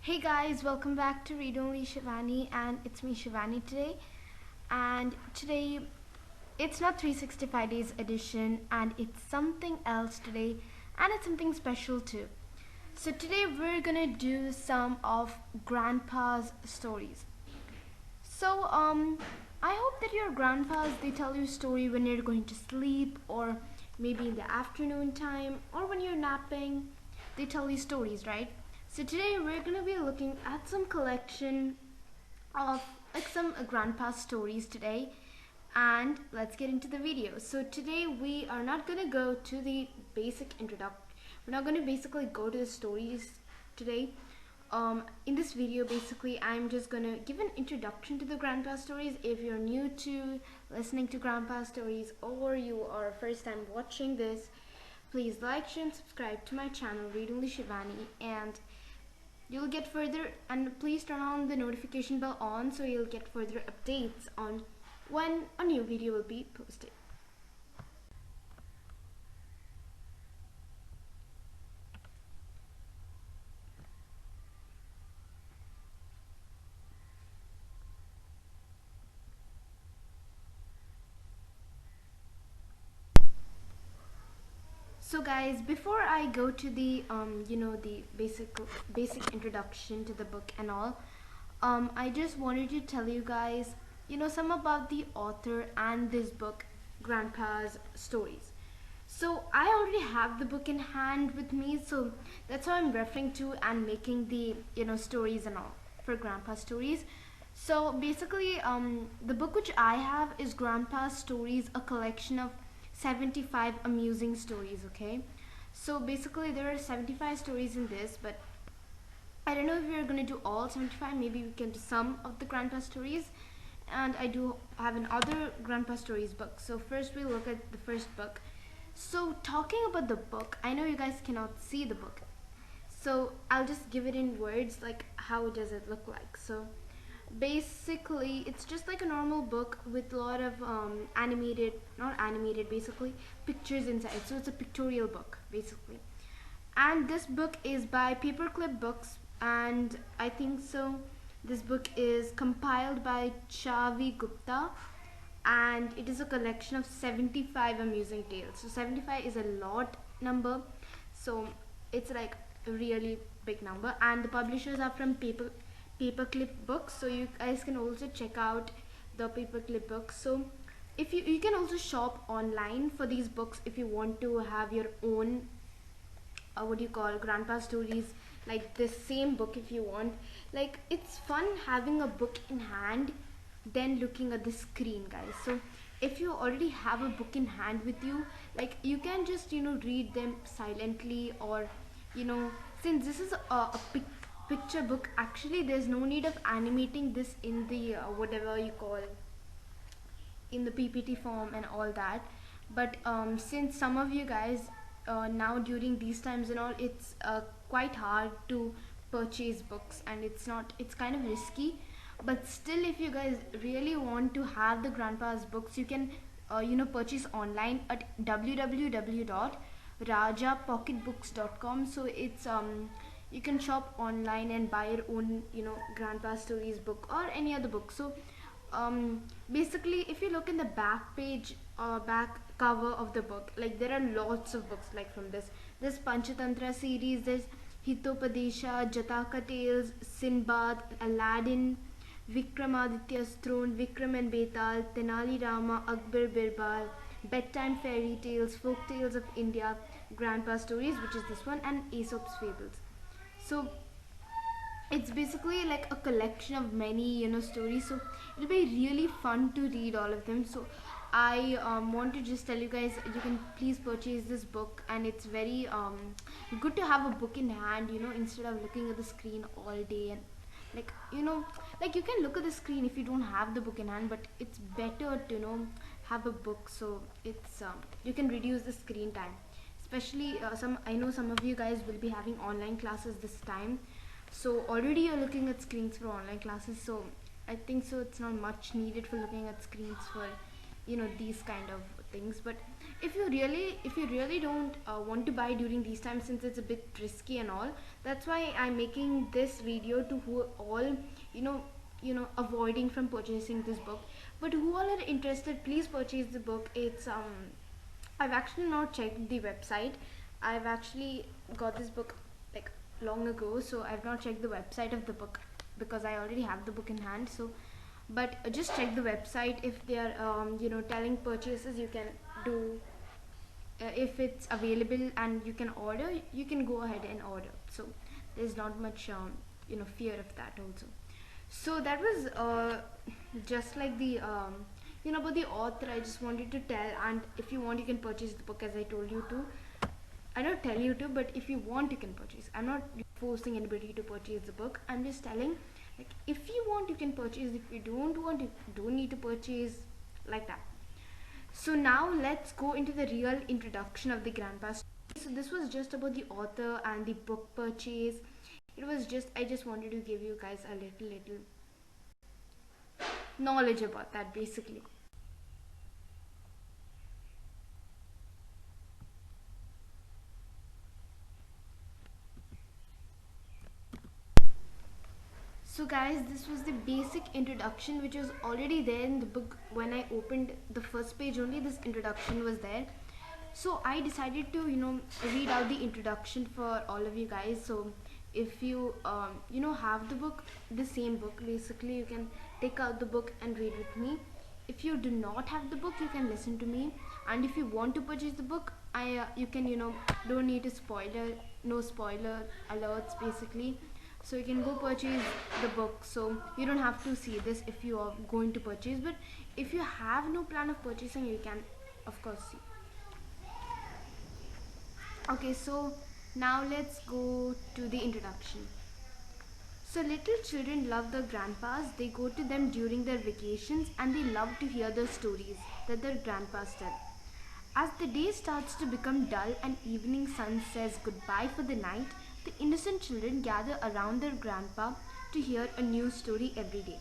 Hey guys, welcome back to Read Only Shivani, and it's me Shivani today. And today it's not 365 days edition, and it's something else today, and it's something special too. So today we're gonna do some of grandpa's stories. So I hope that your grandpas they tell you a story when you're going to sleep, or maybe in the afternoon time, or when you're napping. They tell you stories, right? So today we're gonna be looking at some collection of like some grandpa's stories today, and let's get into the video. So today we are not gonna go to the basic introduction. We're not gonna basically go to the stories today. In this video, basically, I'm just gonna give an introduction to the grandpa stories. If you're new to listening to grandpa stories, or you are first time watching this, please like, share, and subscribe to my channel, Read Only Shivani, and you'll get further. And please turn on the notification bell on so you'll get further updates on when a new video will be posted. So guys, before I go to the the basic introduction to the book and all, I just wanted to tell you guys some about the author and this book, Grandpa's Stories. So I already have the book in hand with me, so that's how I'm referring to and making the stories and all for Grandpa's Stories. So basically, the book which I have is Grandpa's Stories, a collection of 75 amusing stories. Okay, so basically there are 75 stories in this, but I don't know if we're gonna do all 75. Maybe we can do some of the Grandpa Stories, and I do have another Grandpa Stories book. So first we look at the first book. So talking about the book, I know you guys cannot see the book, so I'll just give it in words, like how does it look like. So basically it's just like a normal book with a lot of animated, not animated, basically pictures inside. So it's a pictorial book basically, and this book is by Paperclip Books, and I think so this book is compiled by Chavi Gupta, and it is a collection of 75 amusing tales. So 75 is a lot number, so it's like a really big number, and the publishers are from Paperclip Books, so you guys can also check out the Paperclip Books. So if you can also shop online for these books if you want to have your own what do you call grandpa stories, like this same book. If you want, like, it's fun having a book in hand then looking at the screen, guys. So if you already have a book in hand with you, like, you can just read them silently, or you know since this is picture book, actually there's no need of animating this in the whatever you call in the PPT form and all that. But since some of you guys now during these times and all, it's quite hard to purchase books, and it's kind of risky. But still, if you guys really want to have the grandpa's books, you can purchase online at www.rajapocketbooks.com. So it's you can shop online and buy your own grandpa stories book or any other book. So basically, if you look in the back page, back cover of the book, like, there are lots of books like from this Panchatantra series. There's Hitopadesha, Jataka Tales, Sinbad, Aladdin, Vikramaditya's Throne, Vikram and Betal, Tenali Rama, Akbar Birbal, Bedtime Fairy Tales, Folk Tales of India, Grandpa Stories, which is this one, and Aesop's Fables. So it's basically like a collection of many stories, so it'll be really fun to read all of them. So I want to just tell you guys, you can please purchase this book, and it's very good to have a book in hand, instead of looking at the screen all day. And like like, you can look at the screen if you don't have the book in hand, but it's better to have a book, so it's you can reduce the screen time. Especially some I know some of you guys will be having online classes this time, so already you're looking at screens for online classes. So I think so it's not much needed for looking at screens for these kind of things. But if you really don't want to buy during these times, since it's a bit risky and all, that's why I'm making this video to who all you know avoiding from purchasing this book. But who all are interested, please purchase the book. It's I've actually not checked the website. I've actually got this book like long ago, so I've not checked the website of the book because I already have the book in hand. So, but just check the website. If they are telling purchases, you can do. If it's available and you can order, you can go ahead and order. So there's not much fear of that also. So that was just like the about the author. I just wanted to tell, and if you want, you can purchase the book as I told you to. I don't tell you to, but if you want, you can purchase. I'm not forcing anybody to purchase the book. I'm just telling, like, if you want, you can purchase. If you don't want, you don't need to purchase, like that. So now let's go into the real introduction of the Grandpa story. So this was just about the author and the book purchase. It was just I just wanted to give you guys a little knowledge about that basically. So guys, this was the basic introduction which was already there in the book. When I opened the first page only, this introduction was there. So I decided to read out the introduction for all of you guys. So if you have the book, the same book basically, you can take out the book and read with me. If you do not have the book, you can listen to me. And if you want to purchase the book, I you can don't need a spoiler, no spoiler alerts basically. So you can go purchase the book. So you don't have to see this if you are going to purchase. But if you have no plan of purchasing, you can of course see. Okay, so now let's go to the introduction. So little children love their grandpas. They go to them during their vacations and they love to hear the stories that their grandpas tell. As the day starts to become dull and evening sun says goodbye for the night, the innocent children gather around their grandpa to hear a new story every day.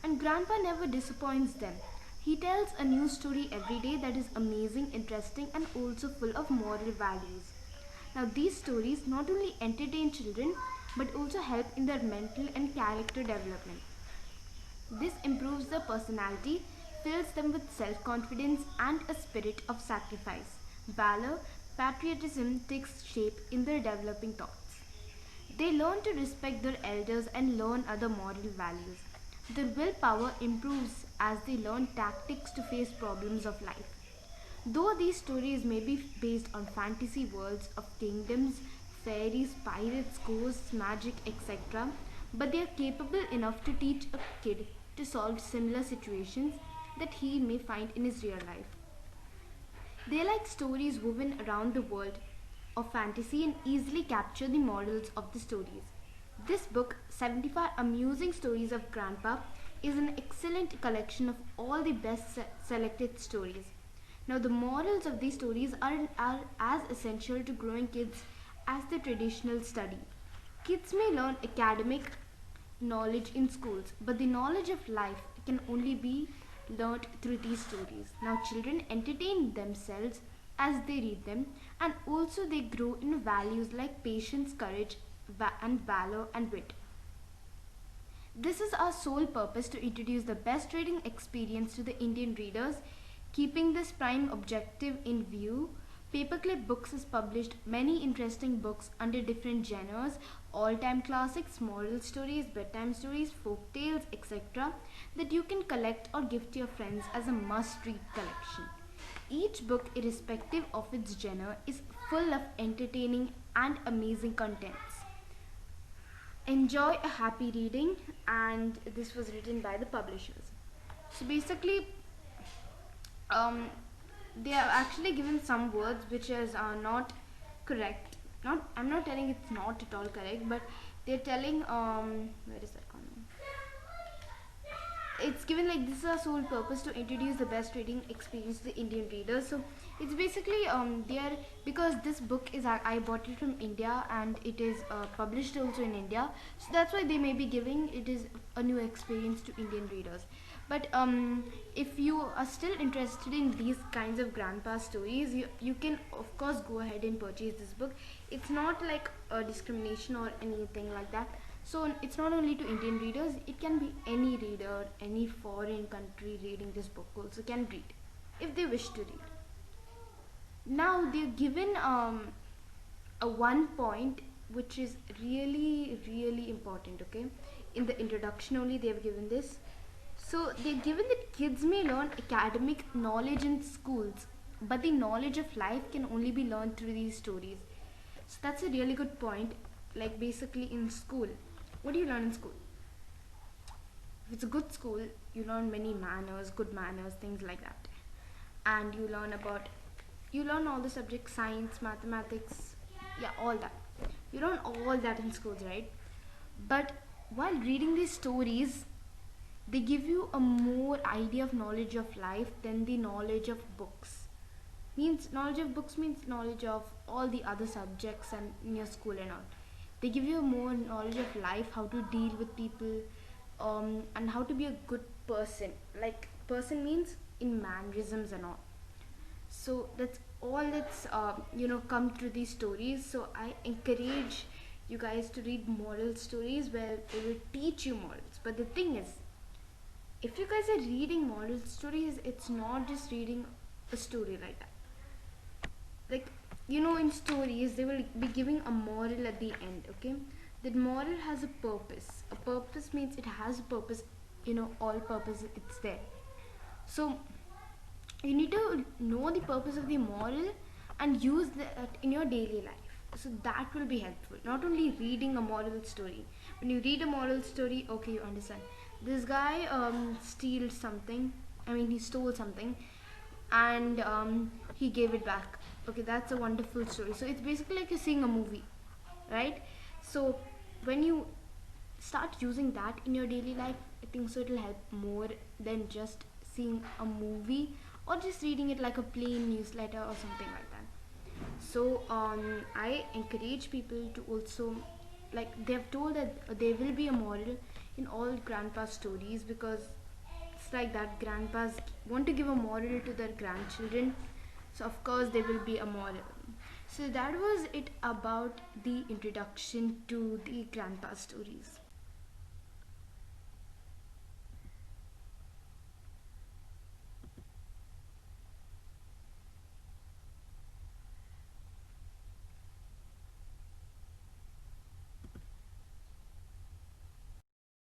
And grandpa never disappoints them. He tells a new story every day that is amazing, interesting, and also full of moral values. Now, these stories not only entertain children but also help in their mental and character development. This improves their personality, fills them with self confidence and a spirit of sacrifice. Valor, patriotism takes shape in their developing thoughts. They learn to respect their elders and learn other moral values. Their willpower improves as they learn tactics to face problems of life. Though these stories may be based on fantasy worlds of kingdoms, fairies, pirates, ghosts, magic, etc., but they are capable enough to teach a kid to solve similar situations that he may find in his real life. They like stories woven around the world of fantasy and easily capture the morals of the stories. This book, 75 Amusing Stories of Grandpa, is an excellent collection of all the best selected stories. Now, the morals of these stories are as essential to growing kids as the traditional study. Kids may learn academic knowledge in schools, but the knowledge of life can only be learnt through these stories. Now, children entertain themselves as they read them, and also they grow in values like patience, courage, and valor and wit. This is our sole purpose to introduce the best reading experience to the Indian readers. Keeping this prime objective in view, Paperclip Books has published many interesting books under different genres, all-time classics, moral stories, bedtime stories, folk tales, etc. that you can collect or give to your friends as a must-read collection. Each book, irrespective of its genre, is full of entertaining and amazing contents. Enjoy a happy reading, and this was written by the publishers. So basically, um, they have actually given some words which is not correct. Not I'm not telling it's not at all correct, but they're telling where is that coming? it's given like this is our sole purpose to introduce the best reading experience to the Indian readers. So it's basically there because this book is I bought it from India and it is published also in India. So that's why they may be giving it is a new experience to Indian readers. But if you are still interested in these kinds of grandpa stories, you can of course go ahead and purchase this book. It's not like a discrimination or anything like that. So it's not only to Indian readers, it can be any reader, any foreign country reading this book also can read if they wish to read. Now they're given a one point which is really important, okay? In the introduction only they have given this. So they're given that kids may learn academic knowledge in schools, but the knowledge of life can only be learned through these stories. So that's a really good point. Like basically in school, what do you learn in school? If it's a good school, you learn many manners, good manners, things like that. And you learn all the subjects, science, mathematics, yeah, all that. You learn all that in schools, right? But while reading these stories, they give you a more idea of knowledge of life than the knowledge of books. Means knowledge of books means knowledge of all the other subjects and in your school and all. They give you more knowledge of life, how to deal with people, and how to be a good person. Like person means in mannerisms and all. So that's all that's come through these stories. So I encourage you guys to read moral stories where they will teach you morals. But the thing is, if you guys are reading moral stories, it's not just reading a story like that. Like in stories they will be giving a moral at the end, okay? That moral has a purpose. A purpose means it has a purpose, all purpose it's there. So you need to know the purpose of the moral and use that in your daily life, so that will be helpful. Not only reading a moral story. When you read a moral story, okay, you understand this guy steals something, he stole something, and he gave it back. Okay, that's a wonderful story. So it's basically like you're seeing a movie, right? So when you start using that in your daily life, I think so it'll help more than just seeing a movie or just reading it like a plain newsletter or something like that. So I encourage people to also, like they've told that there will be a moral in all grandpa stories, because it's like that grandpas want to give a moral to their grandchildren, so of course there will be a moral. So that was it about the introduction to the grandpa stories.